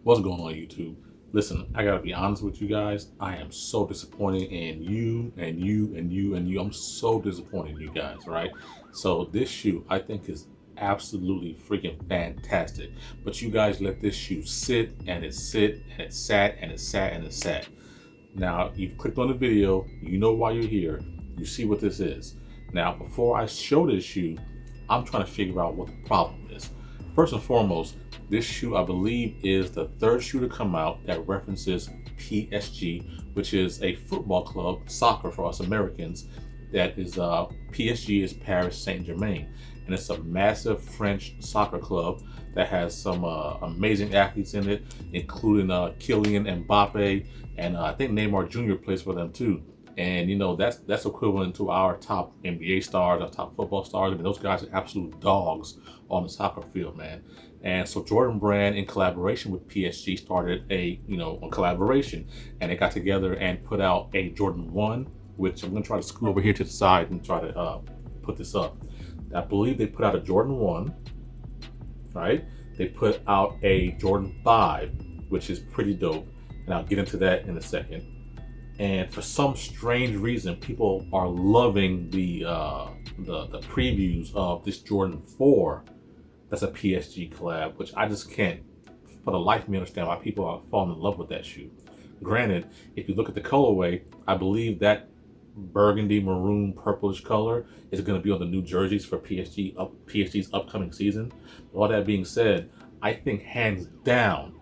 What's going on, YouTube? Listen, I gotta be honest with you guys. I am so disappointed in you and you and you and you. I'm so disappointed in you guys, right? So this shoe I think is absolutely freaking fantastic. But you guys let this shoe sit and it sit and it sat and it sat and it sat. Now you've clicked on the video, you know why you're here. You see what this is. Now before I show this shoe, I'm trying to figure out what the problem is. First and foremost, this shoe, I believe, is the third shoe to come out that references PSG, which is a football club, soccer for us Americans. That is, PSG is Paris Saint-Germain, and it's a massive French soccer club that has some amazing athletes in it, including Kylian Mbappe, and I think Neymar Jr. plays for them too. And you know that's equivalent to our top NBA stars, our top football stars. I mean, those guys are absolute dogs on the soccer field, man. And so Jordan Brand, in collaboration with PSG, started a collaboration, and they got together and put out a Jordan 1, which I'm gonna try to scoot over here to the side and try to put this up. I believe they put out a Jordan 1, right? They put out a Jordan 5, which is pretty dope, and I'll get into that in a second. And for some strange reason, people are loving the previews of this Jordan 4 that's a PSG collab, which I just can't for the life of me understand why people are falling in love with that shoe. Granted, if you look at the colorway, I believe that burgundy maroon purplish color is going to be on the new jerseys for PSG's upcoming season. All that being said, I think hands down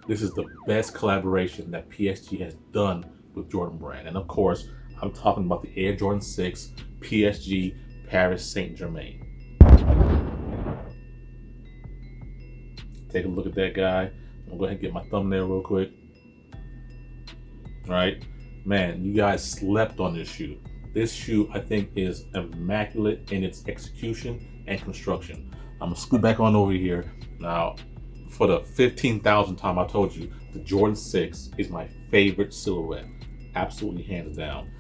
this is the best collaboration that PSG has done with Jordan Brand. And of course, I'm talking about the Air Jordan 6 PSG Paris Saint-Germain. Take a look at that guy. I'm gonna go ahead and get my thumbnail real quick. All right, man, you guys slept on this shoe. This shoe, I think, is immaculate in its execution and construction. I'm gonna scoot back on over here. Now, for the 15,000th time, I told you, the Jordan 6 is my favorite silhouette. Absolutely hands down.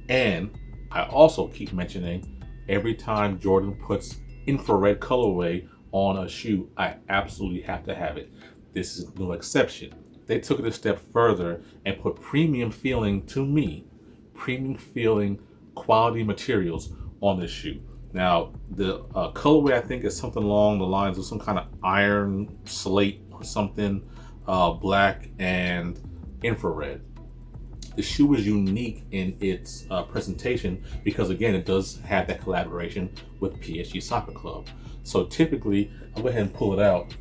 And I also keep mentioning every time Jordan puts infrared colorway on a shoe, I absolutely have to have it. This is no exception. They took it a step further and put premium feeling, to me, premium feeling quality materials on this shoe. Now, the colorway, I think, is something along the lines of some kind of iron slate or something, black and infrared. The shoe is unique in its presentation because, again, it does have that collaboration with PSG Soccer Club. So typically, I'll go ahead and pull it out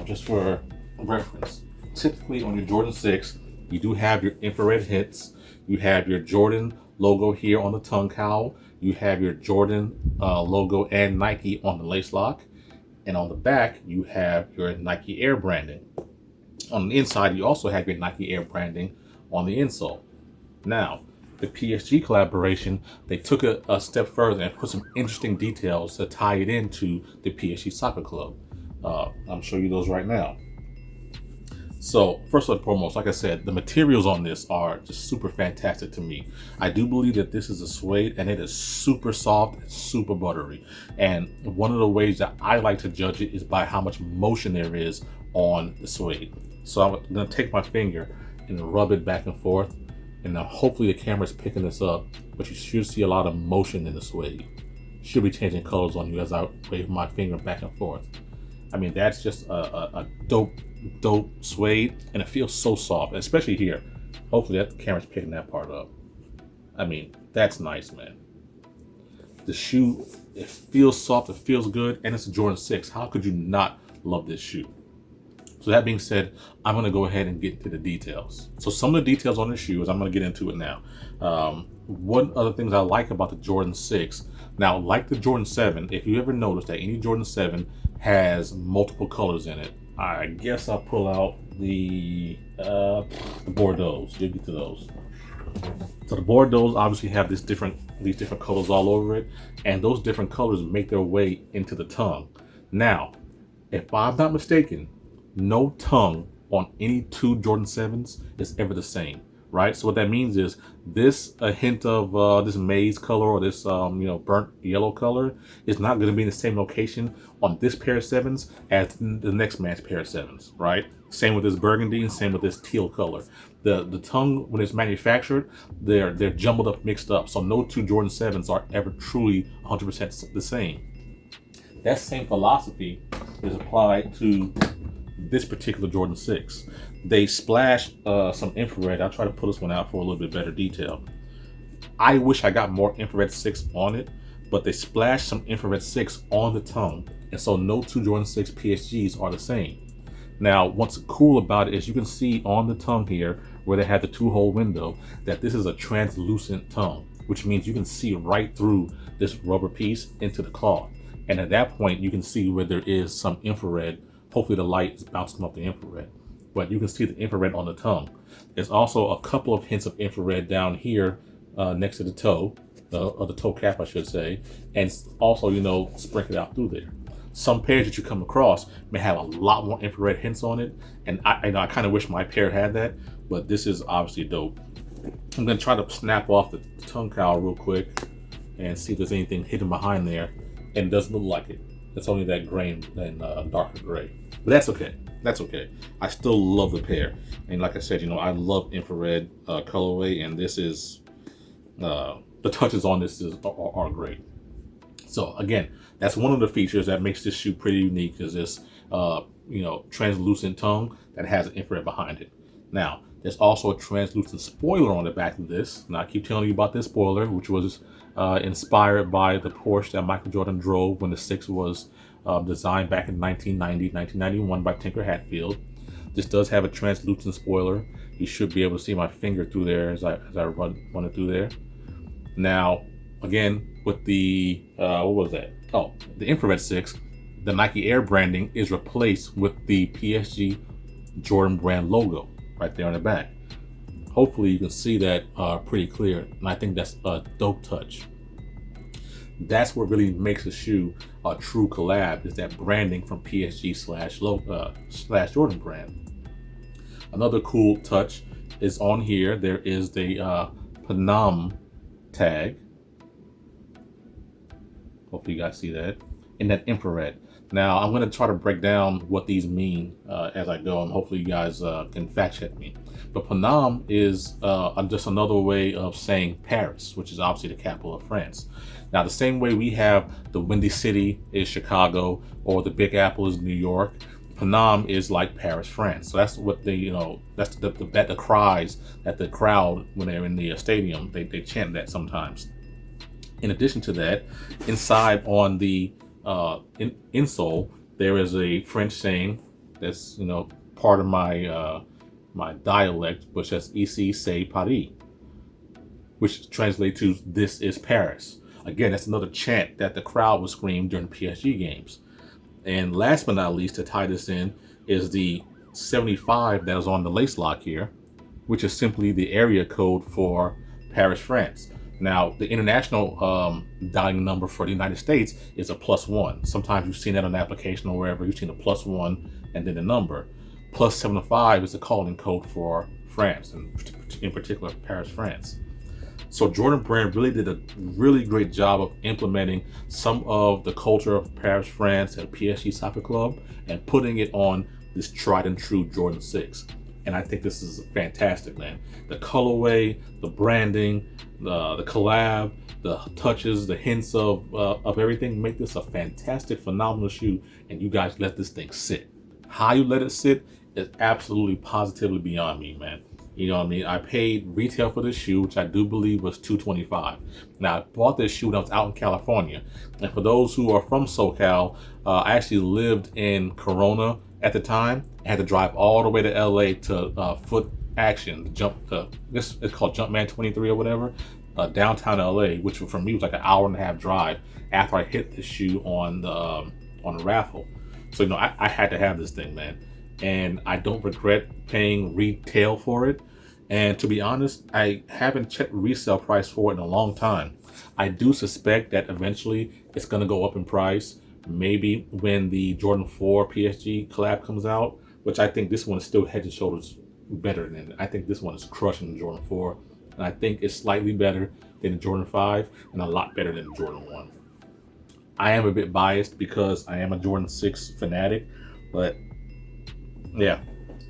just for reference. Typically on your Jordan 6, you do have your infrared hits. You have your Jordan logo here on the tongue cowl. You have your Jordan logo and Nike on the lace lock. And on the back, you have your Nike Air branding. On the inside, you also have your Nike Air branding on the insole. Now, the PSG collaboration, they took a step further and put some interesting details to tie it into the PSG Soccer Club. I'll show you those right now. So, first and foremost, like I said, the materials on this are just super fantastic to me. I do believe that this is a suede, and it is super soft and super buttery. And one of the ways that I like to judge it is by how much motion there is on the suede. So I'm going to take my finger and rub it back and forth. And now hopefully the camera's picking this up, but you should see a lot of motion in the suede. Should be changing colors on you as I wave my finger back and forth. I mean, that's just a dope suede, and it feels so soft, especially here. Hopefully that camera's picking that part up. I mean, that's nice, man. The shoe, it feels soft, it feels good, and it's a Jordan 6. How could you not love this shoe? So that being said, I'm going to go ahead and get into the details. So some of the details on the shoes, I'm going to get into it now. One other things I like about the Jordan 6, now like the Jordan 7, if you ever notice that any Jordan 7 has multiple colors in it, I guess I'll pull out the Bordeaux's. You'll get to those. So the Bordeaux's obviously have these different colors all over it, and those different colors make their way into the tongue. Now, if I'm not mistaken, no tongue on any two Jordan 7s is ever the same. right? So what that means is this a hint of this maize color or this burnt yellow color is not going to be in the same location on this pair of sevens as the next man's pair of sevens, right? Same with this burgundy and same with this teal color. The tongue, when it's manufactured, they're jumbled up, mixed up. So no two Jordan 7s are ever truly 100% the same. That same philosophy is applied to this particular Jordan 6. They splashed some infrared. I'll try to pull this one out for a little bit better detail. I wish I got more infrared 6 on it, but they splashed some infrared 6 on the tongue, and so no two Jordan 6 PSGs are the same. Now, what's cool about it is you can see on the tongue here, where they have the 2-hole window, that this is a translucent tongue, which means you can see right through this rubber piece into the cloth. And at that point, you can see where there is some infrared. Hopefully the light is bouncing off the infrared, but you can see the infrared on the tongue. There's also a couple of hints of infrared down here next to the toe, or the toe cap, I should say, and also, sprinkled out through there. Some pairs that you come across may have a lot more infrared hints on it, and I kind of wish my pair had that, but this is obviously dope. I'm going to try to snap off the tongue cowl real quick and see if there's anything hidden behind there, and it doesn't look like it. It's only that gray and darker gray, but that's okay. That's okay. I still love the pair, and like I said, I love infrared colorway, and this is the touches on this are great. So again, that's one of the features that makes this shoe pretty unique, is this translucent tongue that has an infrared behind it. Now, there's also a translucent spoiler on the back of this. Now, I keep telling you about this spoiler, which was inspired by the Porsche that Michael Jordan drove when the 6 was designed back in 1991 by Tinker Hatfield. This does have a translucent spoiler. You should be able to see my finger through there as I run it through there. Now, again, with the the infrared 6, the Nike Air branding is replaced with the PSG Jordan brand logo right there on the back. Hopefully you can see that pretty clear, and I think that's a dope touch. That's what really makes the shoe a true collab, is that branding from PSG slash Jordan brand. Another cool touch is on here. There is the Panam tag. Hopefully you guys see that in that infrared. Now I'm going to try to break down what these mean as I go, and hopefully you guys can fact check me. But Panam is just another way of saying Paris, which is obviously the capital of France. Now, the same way we have the Windy City is Chicago, or the Big Apple is New York, Panam is like Paris, France. So that's what that's the cries that the crowd, when they're in the stadium, they chant that sometimes. In addition to that, inside on the insole, there is a French saying that's part of my my dialect, which says "Ici c'est Paris," which translates to "This is Paris." Again, that's another chant that the crowd would scream during PSG games. And last but not least, to tie this in, is the 75 that is on the lace lock here, which is simply the area code for Paris, France. Now, the international dialing number for the United States is a +1. Sometimes you've seen that on the application or wherever, you've seen a +1 and then the number. +75 is the calling code for France, and in particular Paris, France. So Jordan Brand really did a really great job of implementing some of the culture of Paris, France and PSG Soccer Club and putting it on this tried and true Jordan 6. And I think this is fantastic, man. The colorway, the branding, the collab, the touches, the hints of everything make this a fantastic, phenomenal shoe. And you guys let this thing sit. How you let it sit is absolutely positively beyond me, man. You know what I mean? I paid retail for this shoe, which I do believe was $225. Now, I bought this shoe when I was out in California. And for those who are from SoCal, I actually lived in Corona at the time. I had to drive all the way to LA to Foot Action, this is called Jumpman 23 or whatever, downtown LA, which for me was like an hour-and-a-half drive after I hit the shoe on the raffle. So, I had to have this thing, man. And I don't regret paying retail for it. And to be honest, I haven't checked resale price for it in a long time. I do suspect that eventually it's going to go up in price. Maybe when the Jordan 4 PSG collab comes out, which I think this one is still head and shoulders better than it. I think this one is crushing the Jordan 4. And I think it's slightly better than the Jordan 5 and a lot better than the Jordan 1. I am a bit biased because I am a Jordan 6 fanatic, but yeah,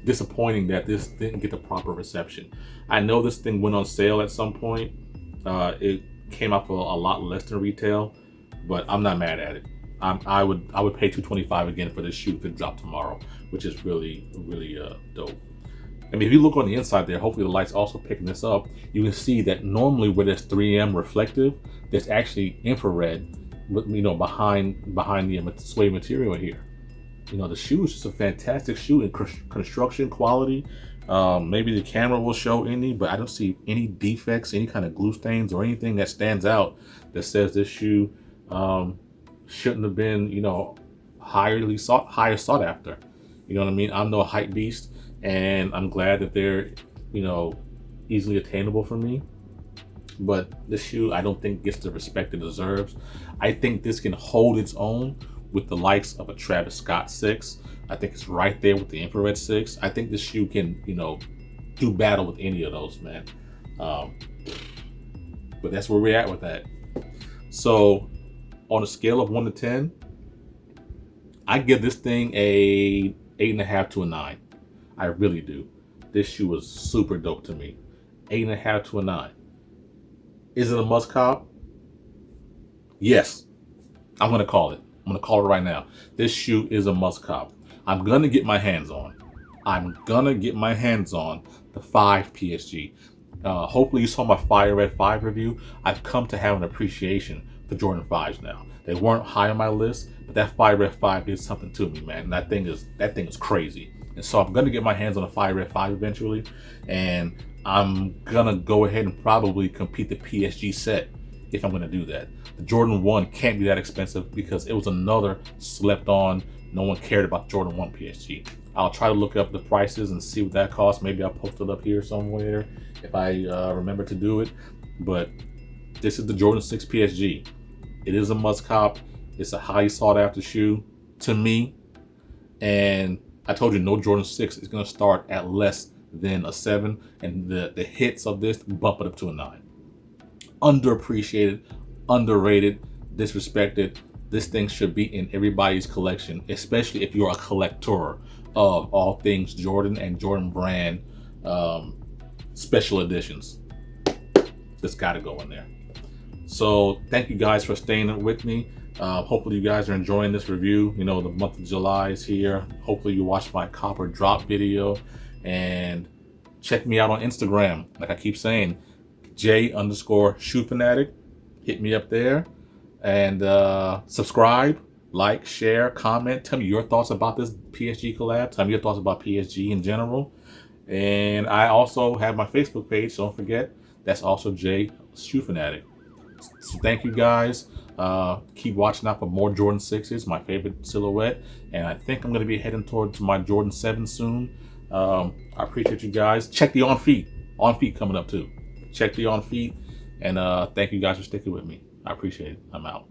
disappointing that this didn't get the proper reception. I know this thing went on sale at some point. It came out for a lot less than retail, but I'm not mad at it. I would pay $225 again for this shoe if it dropped tomorrow, which is really dope. I mean, if you look on the inside there, hopefully the light's also picking this up. You can see that normally where there's 3M reflective, there's actually infrared, you know, behind the suede material here. You know, the shoe is just a fantastic shoe in construction quality. Maybe the camera will show any, but I don't see any defects, any kind of glue stains or anything that stands out that says this shoe shouldn't have been, you know, higher sought after. You know what I mean? I'm no hype beast, and I'm glad that they're, you know, easily attainable for me. But this shoe, I don't think gets the respect it deserves. I think this can hold its own with the likes of a Travis Scott 6. I think it's right there with the infrared 6. I think this shoe can, you know, do battle with any of those, man. But that's where we're at with that. So on a scale of 1 to 10, I give this thing a 8.5 to a 9. I really do. This shoe was super dope to me. 8.5 to a 9. Is it a must cop? Yes. I'm gonna call it. I'm gonna call it right now. This shoe is a must cop. I'm gonna get my hands on. I'm gonna get my hands on the 5 PSG. Hopefully you saw my Fire Red 5 review. I've come to have an appreciation for Jordan 5s now. They weren't high on my list, but that Fire Red 5 did something to me, man. And that thing is crazy. And so I'm gonna get my hands on a Fire Red 5 eventually, and I'm gonna go ahead and probably compete the PSG set if I'm gonna do that. The Jordan 1 can't be that expensive because it was another slept on, no one cared about Jordan 1 PSG. I'll try to look up the prices and see what that costs. Maybe I'll post it up here somewhere if I remember to do it. But this is the Jordan 6 PSG. It is a must cop. It's a highly sought after shoe to me. And I told you no Jordan 6 is gonna start at less than a 7, and the hits of this bump it up to a 9. Underappreciated, underrated, disrespected. This thing should be in everybody's collection, especially if you're a collector of all things Jordan and Jordan brand special editions. This gotta go in there. So thank you guys for staying with me. Hopefully you guys are enjoying this review. You know, the month of July is here. Hopefully you watched my copper drop video, and check me out on Instagram. Like I keep saying, J_shoe_fanatic. Hit me up there, and subscribe, like, share, comment. Tell me your thoughts about this PSG collab. Tell me your thoughts about PSG in general. And I also have my Facebook page, so don't forget, that's also J_shoe_fanatic. So thank you guys. Keep watching out for more Jordan 6s, my favorite silhouette. And I think I'm going to be heading towards my Jordan 7 soon. I appreciate you guys. Check the on feet coming up too. Check the on feet. And thank you guys for sticking with me. I appreciate it. I'm out.